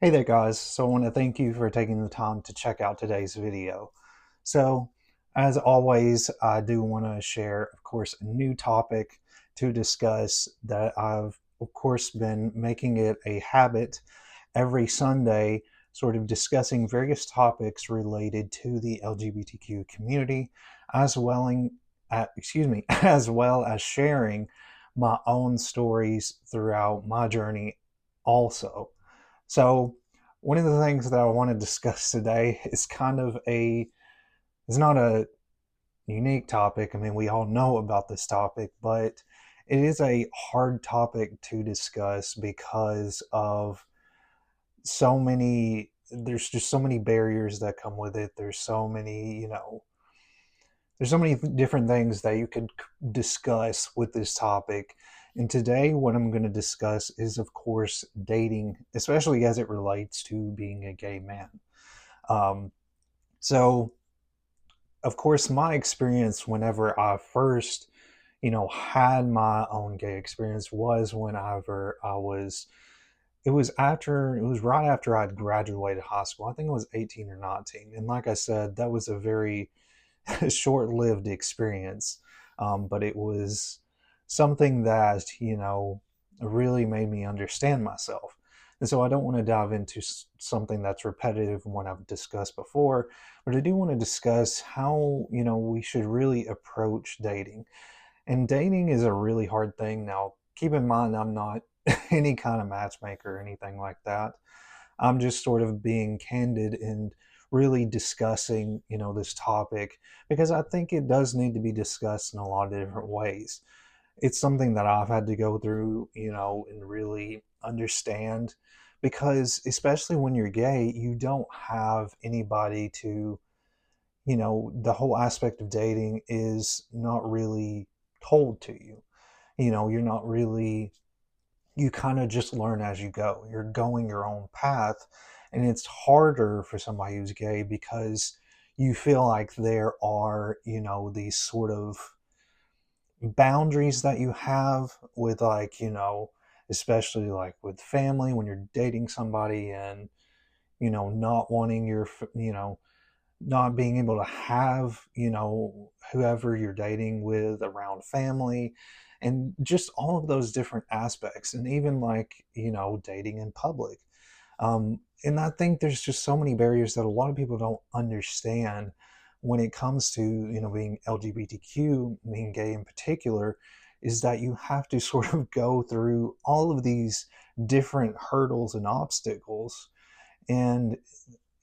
Hey there guys, so I want to thank you for taking the time to check out today's video. So as always, I do want to share, of course, a new topic to discuss that I've, of course, been making it a habit every Sunday, sort of discussing various topics related to the LGBTQ community, as well as well as sharing my own stories throughout my journey also. So, one of the things that I want to discuss today is it's not a unique topic. I mean, we all know about this topic, but it is a hard topic to discuss because of there's just so many barriers that come with it. There's so many different things that you could discuss with this topic. And today, what I'm going to discuss is, of course, dating, especially as it relates to being a gay man. Um, so, of course, my experience whenever I first, had my own gay experience was whenever it was right after I'd graduated high school. I think it was 18 or 19. And like I said, that was a very short-lived experience, but it was something that really made me understand myself. And so I don't want to dive into something that's repetitive from what I've discussed before, but I do want to discuss how we should really approach dating. And dating is a really hard thing. Now, keep in mind, I'm not any kind of matchmaker or anything like that. I'm just sort of being candid and really discussing, this topic because I think it does need to be discussed in a lot of different ways. It's something that I've had to go through, and really understand because especially when you're gay, you don't have anybody to, the whole aspect of dating is not really told to you. You're not really you kind of just learn as you go. You're going your own path. And it's harder for somebody who's gay because you feel like there are, these sort of boundaries that you have with, like, especially like with family when you're dating somebody and, not wanting not being able to have, whoever you're dating with around family and just all of those different aspects. And even like, dating in public. And I think there's just so many barriers that a lot of people don't understand when it comes to, being LGBTQ, being gay in particular, is that you have to sort of go through all of these different hurdles and obstacles. And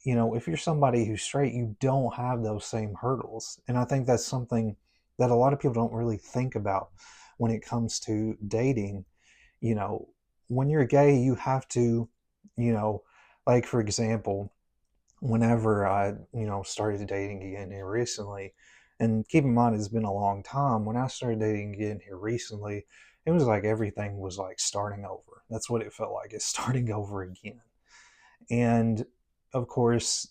if you're somebody who's straight, you don't have those same hurdles. And I think that's something that a lot of people don't really think about when it comes to dating. You know, when you're gay, you have to, you know, like for example, whenever I, started dating again here recently, and keep in mind it's been a long time, when I started dating again here recently, it was like everything was like starting over. That's what it felt like. It's starting over again. And of course,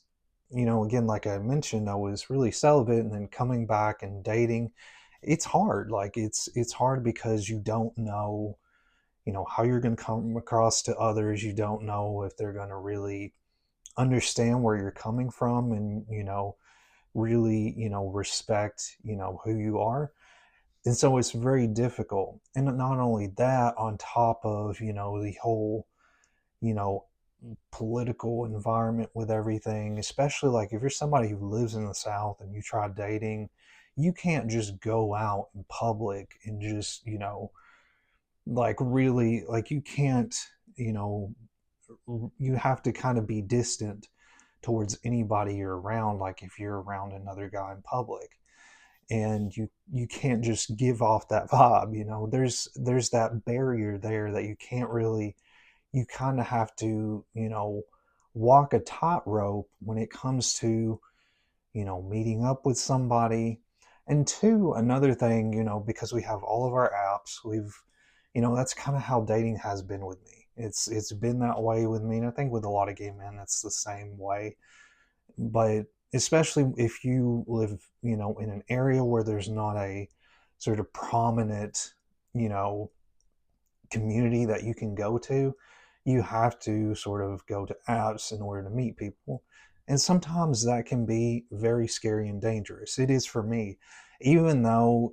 again, like I mentioned, I was really celibate and then coming back and dating. It's hard. Like it's hard because you don't know, how you're going to come across to others. You don't know if they're going to really understand where you're coming from and, really, respect, who you are. And so it's very difficult. And not only that, on top of, the whole, you know, political environment with everything, especially like if you're somebody who lives in the South and you try dating, you can't just go out in public and just, like really, like you can't, you know, you have to kind of be distant towards anybody you're around, like if you're around another guy in public. And you can't just give off that vibe, there's that barrier there that you can't really you kind of have to, walk a tightrope when it comes to, meeting up with somebody. And two, another thing, because we have all of our apps, that's kind of how dating has been with me. It's been that way with me, and I think with a lot of gay men, that's the same way. But especially if you live, in an area where there's not a sort of prominent, you know, community that you can go to, you have to sort of go to apps in order to meet people. And sometimes that can be very scary and dangerous. It is for me. Even though,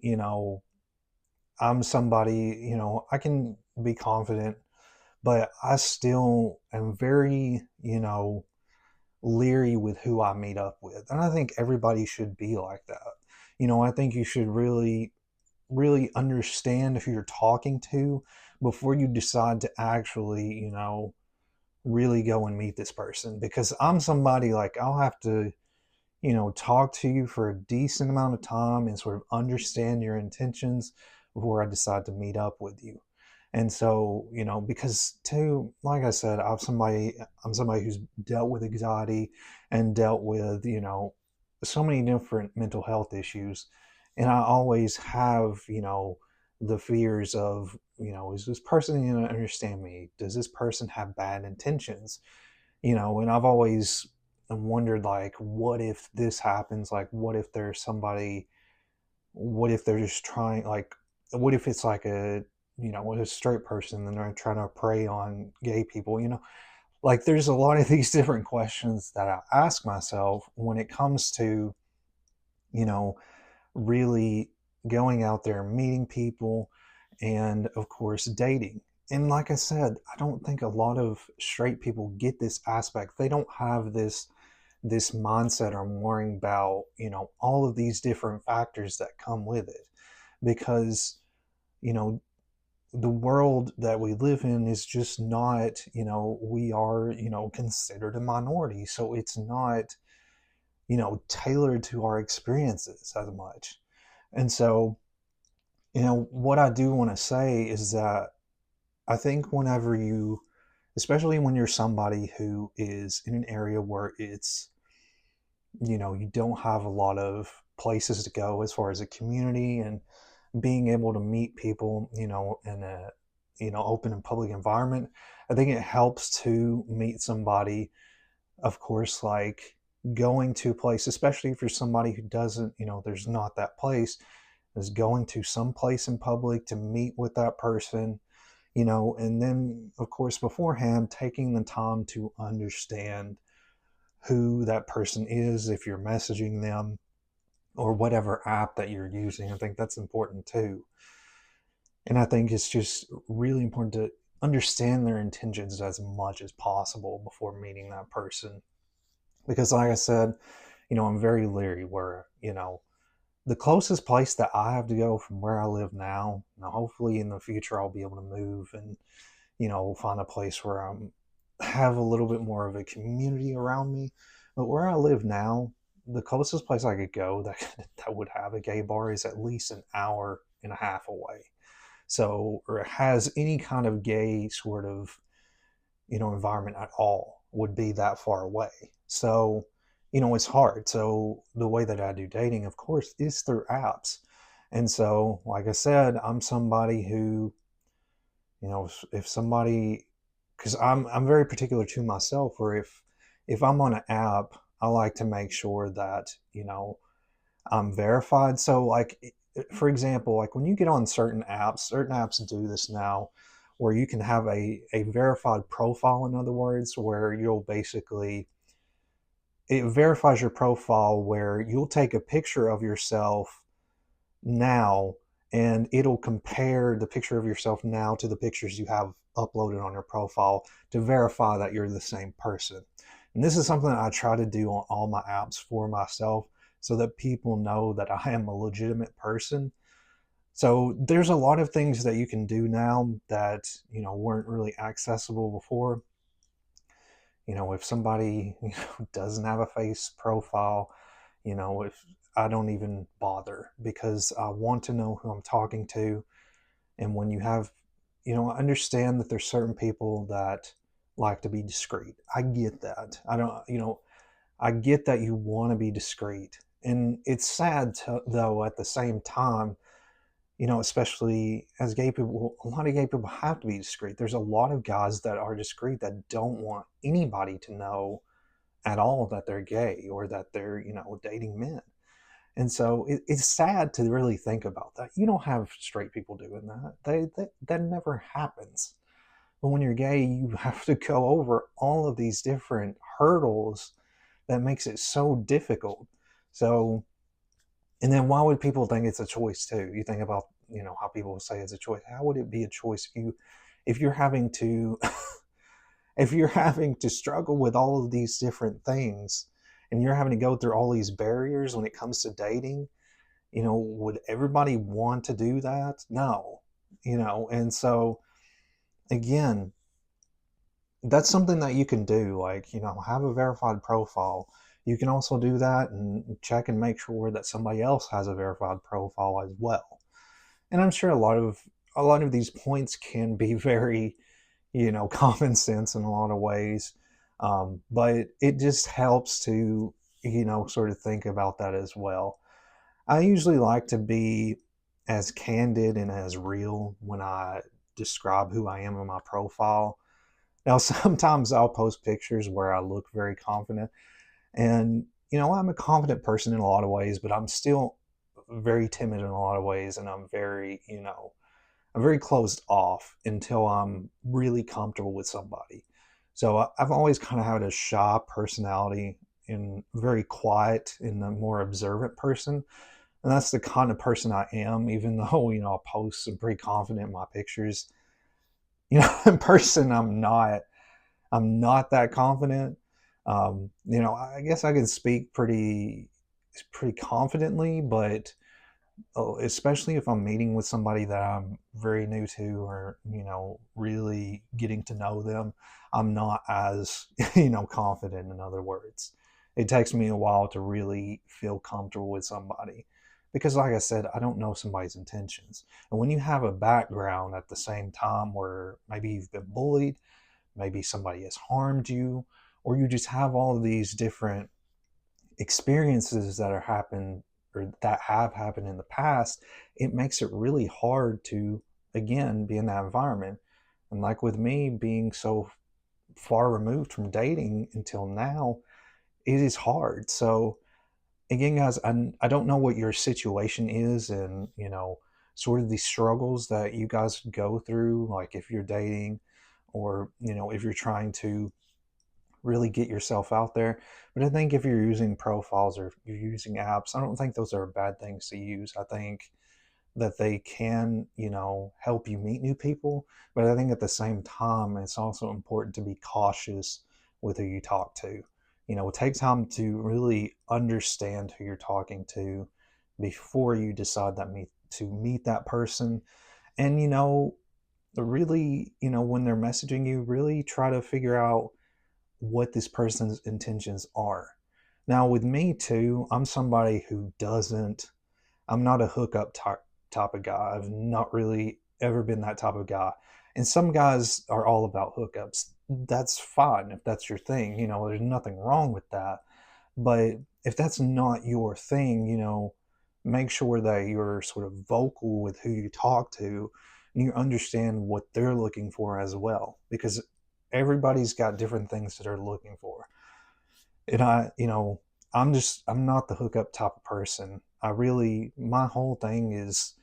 I'm somebody, I can be confident, but I still am very, leery with who I meet up with. And I think everybody should be like that. I think you should really understand who you're talking to before you decide to actually, really go and meet this person. Because I'm somebody like I'll have to, talk to you for a decent amount of time and sort of understand your intentions before I decide to meet up with you. And so, because too, like I said, I'm somebody who's dealt with anxiety and dealt with, so many different mental health issues. And I always have, the fears of, is this person going to understand me? Does this person have bad intentions? And I've always wondered, like, what if this happens? Like, what if there's somebody, what if they're just trying, like, what if it's like a straight person and they're trying to prey on gay people? Like, there's a lot of these different questions that I ask myself when it comes to, you know, really going out there and meeting people and, of course, dating. And like I said, I don't think a lot of straight people get this aspect. They don't have this mindset on worrying about, all of these different factors that come with it. Because, you know, the world that we live in is just not, we are, considered a minority. So it's not, tailored to our experiences as much. And so, what I do want to say is that I think whenever you, especially when you're somebody who is in an area where it's, you don't have a lot of places to go as far as a community and being able to meet people, in a, open and public environment, I think it helps to meet somebody, of course, like going to a place, especially if you're somebody who doesn't, there's not that place, is going to some place in public to meet with that person, and then, of course, beforehand, taking the time to understand who that person is if you're messaging them or whatever app that you're using. I think that's important too. And I think it's just really important to understand their intentions as much as possible before meeting that person. Because, like I said, I'm very leery where, the closest place that I have to go from where I live now, hopefully in the future I'll be able to move and, find a place where I'm have a little bit more of a community around me. But where I live now, the closest place I could go that would have a gay bar is at least an hour and a half away. So, or it has any kind of gay sort of, environment at all would be that far away. So, it's hard. So the way that I do dating, of course, is through apps. And so, like I said, I'm somebody who, if somebody, because I'm very particular to myself, where if I'm on an app, I like to make sure that, I'm verified. So, like, for example, like when you get on certain apps do this now, where you can have a verified profile, in other words, where you'll basically, it verifies your profile where you'll take a picture of yourself now and it'll compare the picture of yourself now to the pictures you have uploaded on your profile to verify that you're the same person. And this is something that I try to do on all my apps for myself so that people know that I am a legitimate person. So there's a lot of things that you can do now that, weren't really accessible before. If somebody, doesn't have a face profile, if I don't even bother because I want to know who I'm talking to. And when you have, I understand that there's certain people that like to be discreet. I get that. I don't, I get that you want to be discreet. And it's sad, though, at the same time, especially as gay people, a lot of gay people have to be discreet. There's a lot of guys that are discreet that don't want anybody to know at all that they're gay or that they're, dating men. And so it's sad to really think about that. You don't have straight people doing that. That never happens. But when you're gay, you have to go over all of these different hurdles that makes it so difficult. So, and then why would people think it's a choice too? You think about, how people say it's a choice. How would it be a choice if you're having to, if you're having to struggle with all of these different things and you're having to go through all these barriers when it comes to dating? Would everybody want to do that? No, and so again, that's something that you can do. Like, have a verified profile. You can also do that and check and make sure that somebody else has a verified profile as well. And I'm sure a lot of these points can be very, common sense in a lot of ways. But it just helps to, sort of think about that as well. I usually like to be as candid and as real when I describe who I am in my profile. Now, sometimes I'll post pictures where I look very confident, and I'm a confident person in a lot of ways, but I'm still very timid in a lot of ways, and I'm very closed off until I'm really comfortable with somebody. So I've always kind of had a shy personality and very quiet and a more observant person. And that's the kind of person I am, even though, I post some pretty confident in my pictures. In person, I'm not that confident. I guess I can speak pretty confidently, but especially if I'm meeting with somebody that I'm very new to, or really getting to know them, I'm not as confident. In other words, it takes me a while to really feel comfortable with somebody because, like I said, I don't know somebody's intentions. And when you have a background at the same time where maybe you've been bullied, maybe somebody has harmed you, or you just have all of these different experiences that are happened or that have happened in the past, it makes it really hard to again be in that environment. And like with me being so far removed from dating until now, it is hard. So again, guys, I don't know what your situation is, and sort of the struggles that you guys go through, like if you're dating, or if you're trying to really get yourself out there. But I think if you're using profiles or you're using apps, I don't think those are bad things to use. I think that they can, help you meet new people. But I think at the same time, it's also important to be cautious with who you talk to. Take time to really understand who you're talking to before you decide to meet that person. And, really, when they're messaging you, really try to figure out what this person's intentions are. Now, with me too, I'm somebody who doesn't, I'm not a hookup type of guy. I've not really ever been that type of guy. And some guys are all about hookups. That's fine if that's your thing. There's nothing wrong with that. But if that's not your thing, make sure that you're sort of vocal with who you talk to and you understand what they're looking for as well. Because everybody's got different things that they're looking for. And I'm not the hookup type of person. My whole thing is,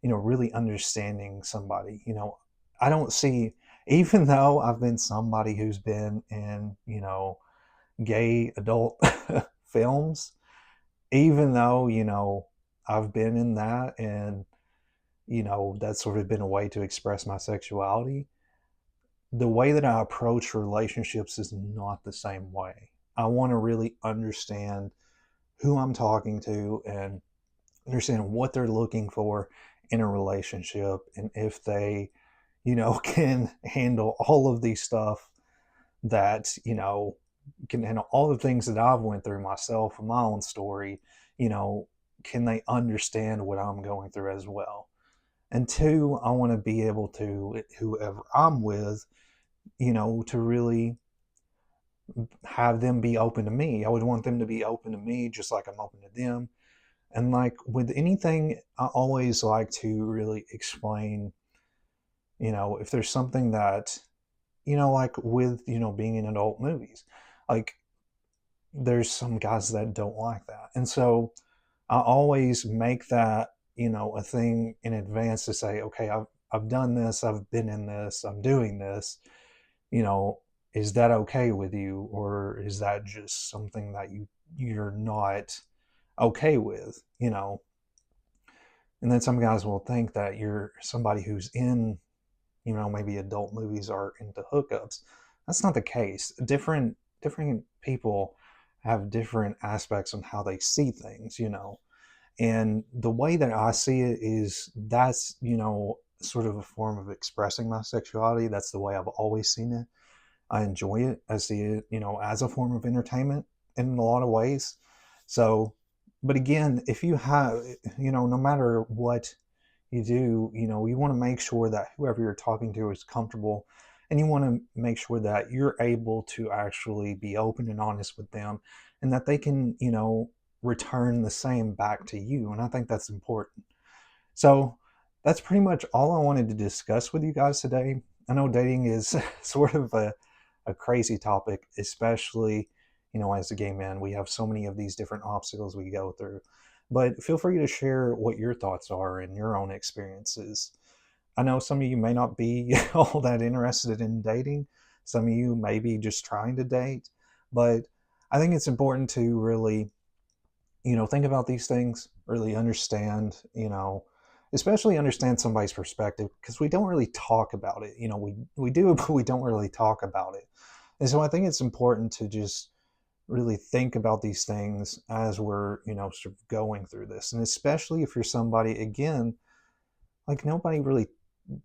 really understanding somebody. I don't see, even though I've been somebody who's been in, gay adult films, even though, I've been in that, and, that's sort of been a way to express my sexuality, the way that I approach relationships is not the same way. I want to really understand who I'm talking to and understand what they're looking for in a relationship, and if they, can handle all of these stuff that, can handle all the things that I've went through myself, my own story, you know, can they understand what I'm going through as well? And two, I want to be able to, whoever I'm with, to really have them be open to me. I would want them to be open to me just like I'm open to them. And like with anything, I always like to really explain, if there's something that, like with, being in adult movies, like there's some guys that don't like that. And so I always make that, a thing in advance to say, okay, I've done this, I've been in this, I'm doing this, you know, is that okay with you, or is that just something that you're not okay with, you know? And then some guys will think that you're somebody who's in, you know, maybe adult movies are into hookups. That's not the case. Different people have different aspects on how they see things, you know. And the way that I see it is that's, you know, sort of a form of expressing my sexuality. That's the way I've always seen it. I enjoy it. I see it, you know, as a form of entertainment in a lot of ways. So, but again, if you have, you know, no matter what you do, you know, you want to make sure that whoever you're talking to is comfortable, and you want to make sure that you're able to actually be open and honest with them, and that they can, you know, return the same back to you. And I think that's important. So that's pretty much all I wanted to discuss with you guys today. I know dating is sort of a crazy topic, especially, you know, as a gay man. We have so many of these different obstacles we go through. But feel free to share what your thoughts are and your own experiences. I know some of you may not be all that interested in dating. Some of you may be just trying to date. But I think it's important to really, you know, think about these things, really understand, you know, especially understand somebody's perspective, because we don't really talk about it. You know, we do, but we don't really talk about it. And so I think it's important to just really think about these things as we're, you know, sort of going through this. And especially if you're somebody, again, like nobody really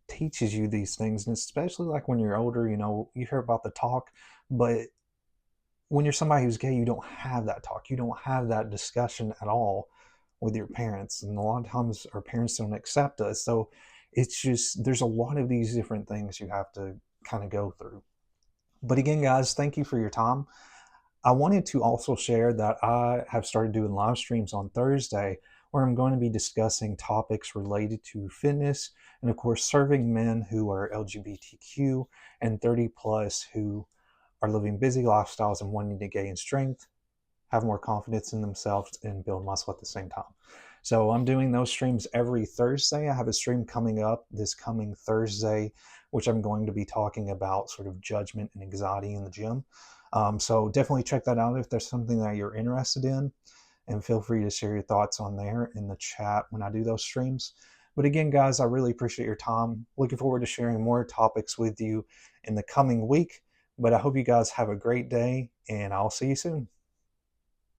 teaches you these things. And especially like when you're older, you know, you hear about the talk, but when you're somebody who's gay, you don't have that talk. You don't have that discussion at all with your parents. And a lot of times our parents don't accept us. So it's just, there's a lot of these different things you have to kind of go through. But again, guys, thank you for your time. I wanted to also share that I have started doing live streams on Thursday where I'm going to be discussing topics related to fitness and, of course, serving men who are LGBTQ and 30 plus who are living busy lifestyles and wanting to gain strength, have more confidence in themselves, and build muscle at the same time. So I'm doing those streams every Thursday. I have a stream coming up this coming Thursday, which I'm going to be talking about sort of judgment and anxiety in the gym. So definitely check that out if there's something that you're interested in, and feel free to share your thoughts on there in the chat when I do those streams. But again, guys, I really appreciate your time. Looking forward to sharing more topics with you in the coming week. But I hope you guys have a great day, and I'll see you soon.